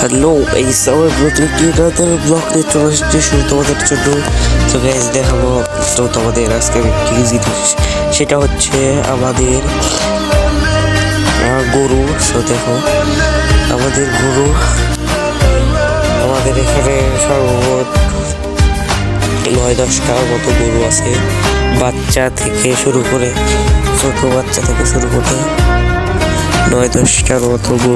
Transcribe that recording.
Hello এই সময় নতুন একটি ব্লগ নিয়ে চলে এসেছি শুধু তোমাদের জন্য। তো গাইজ দেখাবো তো তোমাদের আজকে কি জিনিস, সেটা হচ্ছে আমাদের গরু। তো দেখো আমাদের গরু, আমাদের এখানে সর্বমোট 9-10টার মতো গরু আছে, বাচ্চা থেকে শুরু করে ছোট বাচ্চা থেকে শুরু করে 9-10টার মতো গরু।